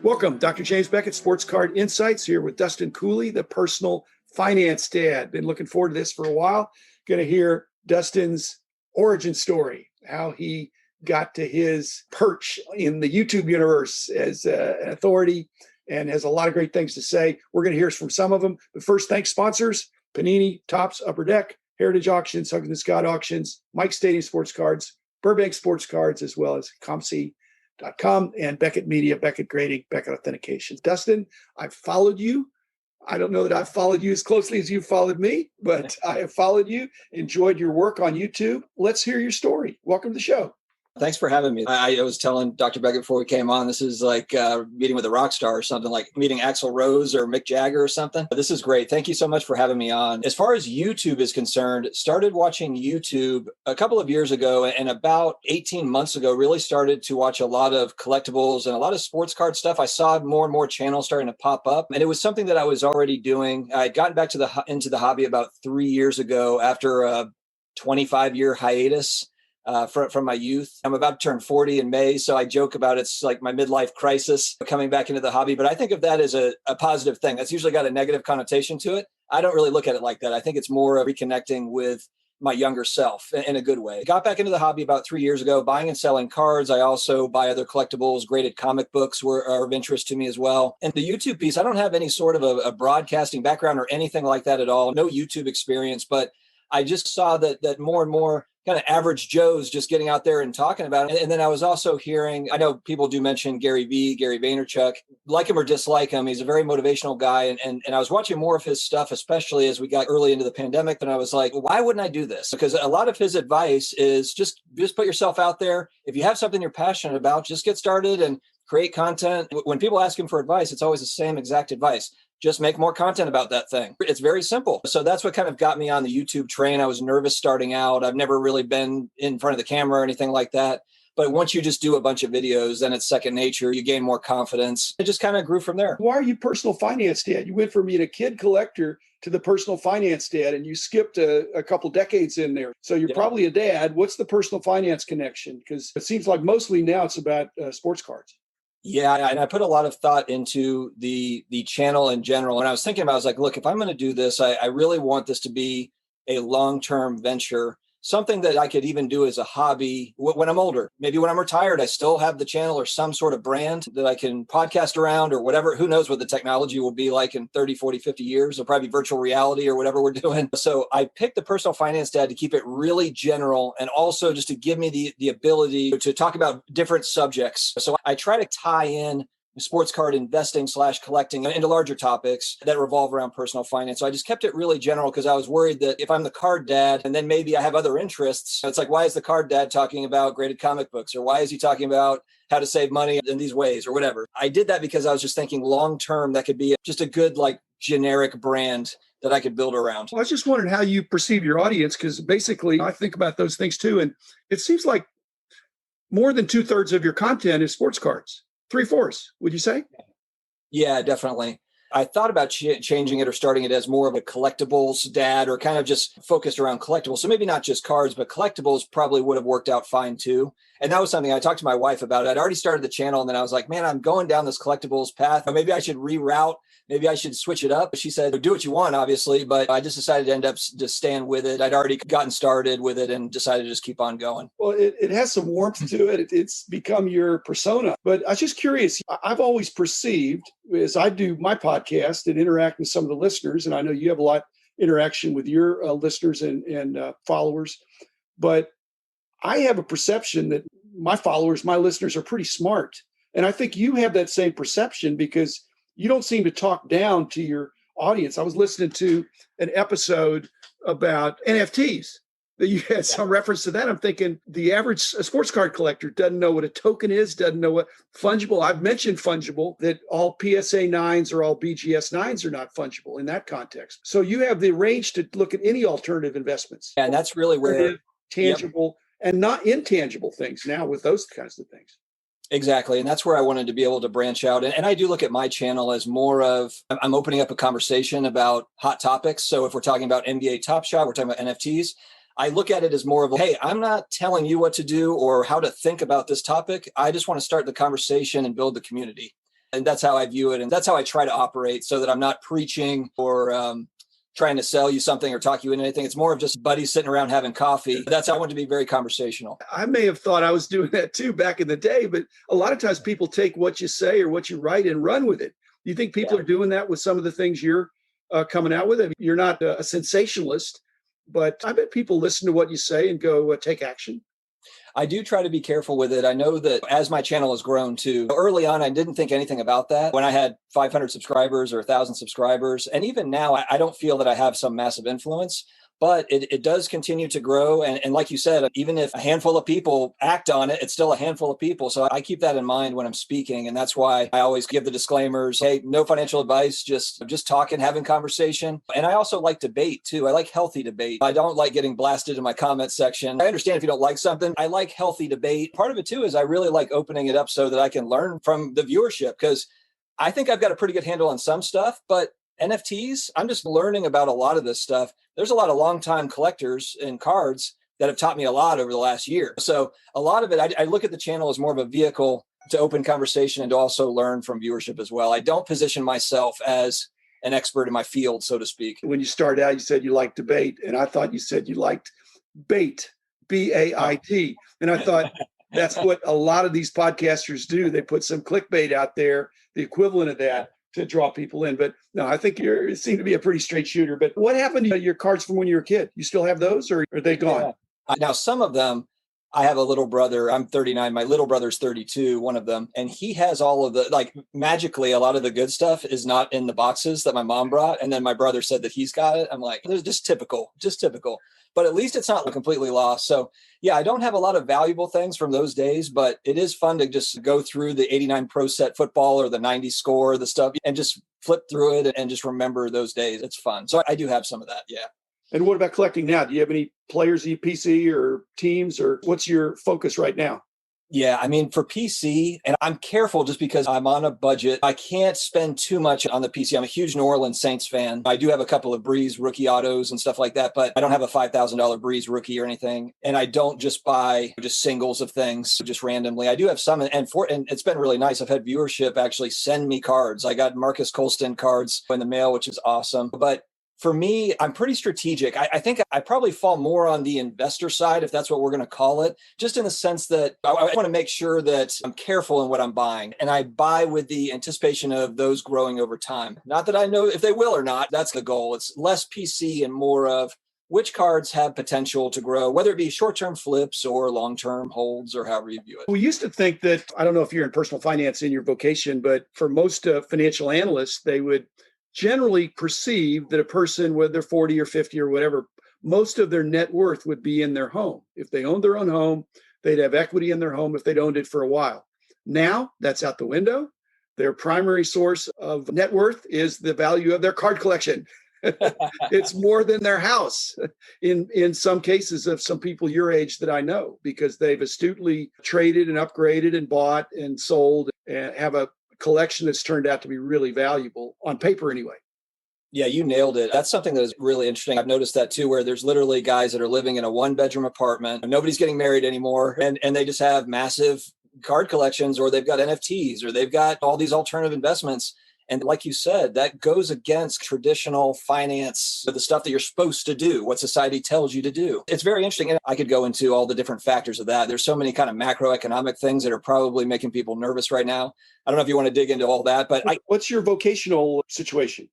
Welcome, Dr. James Beckett, Sports Card Insights, here with Dustin Cooley, the personal finance dad. Been looking forward to this for a while. Going to hear Dustin's origin story, how he got to his perch in the YouTube universe as an authority, and has a lot of great things to say. We're going to hear from some of them. But first, thanks sponsors, Panini, Topps, Upper Deck, Heritage Auctions, Huggins & Scott Auctions, Mike Stadium Sports Cards, Burbank Sports Cards, as well as ComC.com and Beckett Media, Beckett Grading, Beckett Authentication. Dustin, I've followed you. I don't know that I've followed you as closely as you've followed me, but I have followed you, enjoyed your work on YouTube. Let's hear your story. Welcome to the show. Thanks for having me. I was telling Dr. Beckett before we came on, this is like meeting with a rock star or something, like meeting Axl Rose or Mick Jagger or something. This is great. Thank you so much for having me on. As far as YouTube is concerned, started watching YouTube a couple of years ago, and about 18 months ago, really started to watch a lot of collectibles and a lot of sports card stuff. I saw more and more channels starting to pop up, and it was something that I was already doing. I had gotten back to into the hobby about 3 years ago after a 25-year hiatus. From my youth. I'm about to turn 40 in May, so I joke about it's like my midlife crisis coming back into the hobby, but I think of that as a positive thing. That's usually got a negative connotation to it. I don't really look at it like that. I think it's more of reconnecting with my younger self in a good way. Got back into the hobby about 3 years ago, buying and selling cards. I also buy other collectibles. Graded comic books are of interest to me as well. And the YouTube piece, I don't have any sort of a broadcasting background or anything like that at all. No YouTube experience, but I just saw that more and more kind of average Joes just getting out there and talking about it. And then I was also hearing, I know people do mention Gary Vaynerchuk, like him or dislike him. He's a very motivational guy. And I was watching more of his stuff, especially as we got early into the pandemic. And I was like, well, why wouldn't I do this? Because a lot of his advice is just put yourself out there. If you have something you're passionate about, just get started and create content. When people ask him for advice, it's always the same exact advice. Just make more content about that thing. It's very simple. So that's what kind of got me on the YouTube train. I was nervous starting out. I've never really been in front of the camera or anything like that. But once you just do a bunch of videos, then it's second nature. You gain more confidence. It just kind of grew from there. Why are you personal finance dad? You went from being a kid collector to the personal finance dad, and you skipped a couple decades in there. So you're probably a dad. What's the personal finance connection? Because it seems like mostly now it's about sports cards. Yeah, and I put a lot of thought into the channel in general. And I was thinking about, I was like, look, if I'm going to do this, I really want this to be a long-term venture, something that I could even do as a hobby when I'm older. Maybe when I'm retired, I still have the channel or some sort of brand that I can podcast around or whatever. Who knows what the technology will be like in 30, 40, 50 years. It'll probably be virtual reality or whatever we're doing. So I picked the personal finance dad to keep it really general and also just to give me the ability to talk about different subjects. So I try to tie in sports card investing / collecting into larger topics that revolve around personal finance. So I just kept it really general because I was worried that if I'm the card dad and then maybe I have other interests, it's like, why is the card dad talking about graded comic books? Or why is he talking about how to save money in these ways or whatever? I did that because I was just thinking long-term, that could be just a good like generic brand that I could build around. Well, I was just wondering how you perceive your audience, because basically I think about those things too. And it seems like more than 2/3 of your content is sports cards. 3/4, would you say? Yeah, definitely. I thought about changing it or starting it as more of a collectibles dad or kind of just focused around collectibles. So maybe not just cards, but collectibles probably would have worked out fine too. And that was something I talked to my wife about. I'd already started the channel and then I was like, man, I'm going down this collectibles path. Maybe I should reroute. Maybe I should switch it up. She said, do what you want, obviously, but I just decided to end up just staying with it. I'd already gotten started with it and decided to just keep on going. Well, it has some warmth to it. It's become your persona. But I was just curious. I've always perceived, as I do my podcast and interact with some of the listeners, and I know you have a lot of interaction with your listeners and followers, but I have a perception that my followers, my listeners are pretty smart. And I think you have that same perception because you don't seem to talk down to your audience. I was listening to an episode about NFTs that you had some reference to that. I'm thinking the average sports card collector doesn't know what a token is, doesn't know what fungible. I've mentioned fungible, that all PSA 9s or all BGS 9s are not fungible in that context. So you have the range to look at any alternative investments. And that's really where tangible and not intangible things now with those kinds of things. Exactly. And that's where I wanted to be able to branch out. And I do look at my channel as more of, I'm opening up a conversation about hot topics. So if we're talking about NBA Top Shot, we're talking about NFTs. I look at it as more of a, hey, I'm not telling you what to do or how to think about this topic. I just want to start the conversation and build the community. And that's how I view it. And that's how I try to operate, so that I'm not preaching or trying to sell you something or talk you into anything. It's more of just buddies sitting around having coffee. That's how I want to be, very conversational. I may have thought I was doing that too back in the day, but a lot of times people take what you say or what you write and run with it. Do you think people are doing that with some of the things you're coming out with? I mean, you're not a sensationalist, but I bet people listen to what you say and go take action. I do try to be careful with it. I know that as my channel has grown too, early on, I didn't think anything about that. When I had 500 subscribers or 1,000 subscribers, and even now, I don't feel that I have some massive influence. But it does continue to grow. And like you said, even if a handful of people act on it, it's still a handful of people. So I keep that in mind when I'm speaking. And that's why I always give the disclaimers. Hey, no financial advice, just talking, having conversation. And I also like debate too. I like healthy debate. I don't like getting blasted in my comment section. I understand if you don't like something. I like healthy debate. Part of it too is I really like opening it up so that I can learn from the viewership, because I think I've got a pretty good handle on some stuff, but NFTs, I'm just learning about a lot of this stuff. There's a lot of longtime collectors in cards that have taught me a lot over the last year. So a lot of it, I look at the channel as more of a vehicle to open conversation and to also learn from viewership as well. I don't position myself as an expert in my field, so to speak. When you started out, you said you liked debate, and I thought you said you liked bait, BAIT. And I thought that's what a lot of these podcasters do. They put some clickbait out there, the equivalent of that, to draw people in. But no, I think you seem to be a pretty straight shooter. But what happened to your cards from when you were a kid? You still have those, or are they gone? Yeah. Now, some of them, I have a little brother. I'm 39. My little brother's 32, one of them. And he has all of the, like, magically, a lot of the good stuff is not in the boxes that my mom brought. And then my brother said that he's got it. I'm like, it's just typical. But at least it's not completely lost. So yeah, I don't have a lot of valuable things from those days, but it is fun to just go through the 89 Pro Set football or the 90 score, the stuff, and just flip through it and just remember those days. It's fun. So I do have some of that. Yeah. And what about collecting now? Do you have any players, PC or teams, or what's your focus right now? Yeah, I mean, for PC, and I'm careful just because I'm on a budget. I can't spend too much on the PC. I'm a huge New Orleans Saints fan. I do have a couple of Breeze rookie autos and stuff like that, but I don't have a $5,000 Breeze rookie or anything. And I don't just buy just singles of things just randomly. I do have some, and it's been really nice. I've had viewership actually send me cards. I got Marcus Colston cards in the mail, which is awesome. But for me, I'm pretty strategic. I think I probably fall more on the investor side, if that's what we're going to call it, just in the sense that I want to make sure that I'm careful in what I'm buying. And I buy with the anticipation of those growing over time. Not that I know if they will or not. That's the goal. It's less PC and more of which cards have potential to grow, whether it be short-term flips or long-term holds or however you view it. We used to think that, I don't know if you're in personal finance in your vocation, but for most financial analysts, they would generally perceive that a person, whether they're 40 or 50 or whatever, most of their net worth would be in their home. If they owned their own home, they'd have equity in their home if they'd owned it for a while. Now that's out the window. Their primary source of net worth is the value of their card collection. It's more than their house in some cases of some people your age that I know, because they've astutely traded and upgraded and bought and sold and have a collection that's turned out to be really valuable on paper anyway. Yeah, you nailed it. That's something that is really interesting. I've noticed that too, where there's literally guys that are living in a 1-bedroom apartment. Nobody's getting married anymore. And they just have massive card collections, or they've got NFTs, or they've got all these alternative investments. And like you said, that goes against traditional finance, the stuff that you're supposed to do, what society tells you to do. It's very interesting. And I could go into all the different factors of that. There's so many kind of macroeconomic things that are probably making people nervous right now. I don't know if you want to dig into all that, but what's your vocational situation?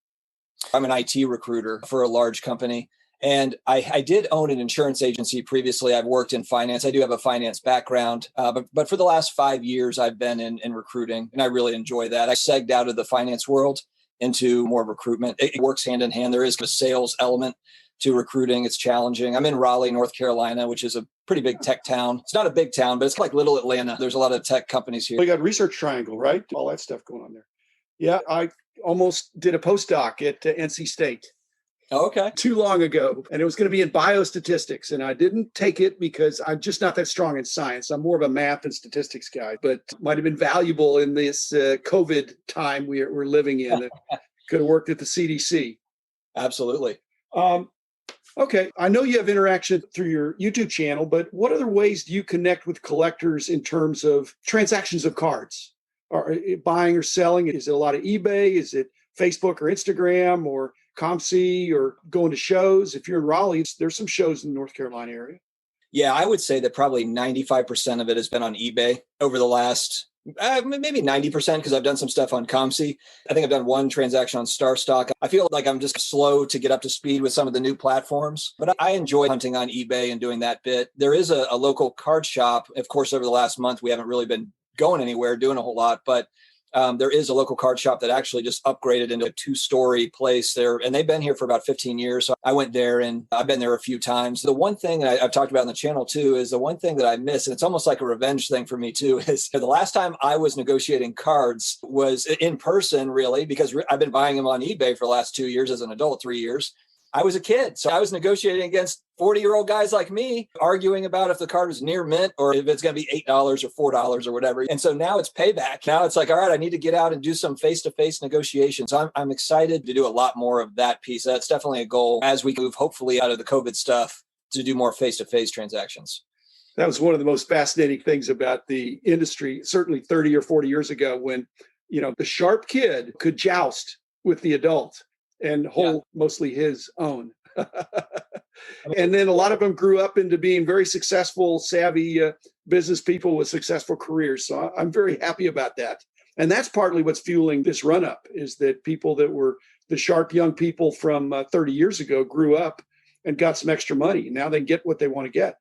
I'm an IT recruiter for a large company. And I did own an insurance agency previously. I've worked in finance. I do have a finance background. But for the last 5 years, I've been in recruiting, and I really enjoy that. I segged out of the finance world into more recruitment. It works hand in hand. There is a sales element to recruiting. It's challenging. I'm in Raleigh, North Carolina, which is a pretty big tech town. It's not a big town, but it's like little Atlanta. There's a lot of tech companies here. We got Research Triangle, right? All that stuff going on there. Yeah, I almost did a postdoc at NC State. Oh, okay. Too long ago. And it was going to be in biostatistics. And I didn't take it because I'm just not that strong in science. I'm more of a math and statistics guy, but might have been valuable in this COVID time we're living in. Could have worked at the CDC. Absolutely. Okay. I know you have interaction through your YouTube channel, but what other ways do you connect with collectors in terms of transactions of cards? are buying or selling? Is it a lot of eBay? Is it Facebook or Instagram or ComC or going to shows? If you're in Raleigh, there's some shows in the North Carolina area. Yeah, I would say that probably 95% of it has been on eBay over the last maybe 90% because I've done some stuff on ComC. I think I've done one transaction on Star Stock. I feel like I'm just slow to get up to speed with some of the new platforms, but I enjoy hunting on eBay and doing that bit. There is a local card shop. Of course, over the last month, we haven't really been going anywhere, doing a whole lot, but there is a local card shop that actually just upgraded into a 2-story place there. And they've been here for about 15 years. So I went there and I've been there a few times. The one thing that I've talked about on the channel too, is the one thing that I miss, and it's almost like a revenge thing for me too, is the last time I was negotiating cards was in person, really, because I've been buying them on eBay for the last 2 years as an adult, 3 years. I was a kid. So I was negotiating against 40-year-old guys like me, arguing about if the card was near mint or if it's going to be $8 or $4 or whatever. And so now it's payback. Now it's like, all right, I need to get out and do some face-to-face negotiations. I'm excited to do a lot more of that piece. That's definitely a goal as we move, hopefully, out of the COVID stuff to do more face-to-face transactions. That was one of the most fascinating things about the industry, certainly 30 or 40 years ago, when, the sharp kid could joust with the adult and hold mostly his own. And then a lot of them grew up into being very successful, savvy business people with successful careers. So I'm very happy about that. And that's partly what's fueling this run up, is that people that were the sharp young people from 30 years ago grew up and got some extra money. Now they get what they want to get.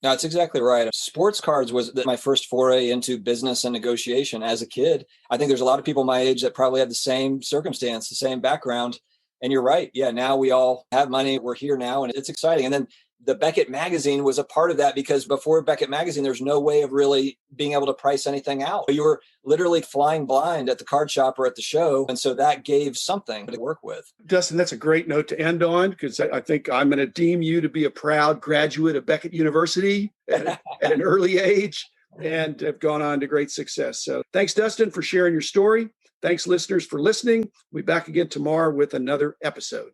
No, that's exactly right. Sports cards was my first foray into business and negotiation as a kid. I think there's a lot of people my age that probably have the same circumstance, the same background. And you're right. Yeah, now we all have money. We're here now, and it's exciting. And then the Beckett magazine was a part of that, because before Beckett magazine, there's no way of really being able to price anything out. You were literally flying blind at the card shop or at the show. And so that gave something to work with. Dustin, that's a great note to end on, because I think I'm going to deem you to be a proud graduate of Beckett University at an early age, and have gone on to great success. So thanks, Dustin, for sharing your story. Thanks, listeners, for listening. We'll be back again tomorrow with another episode.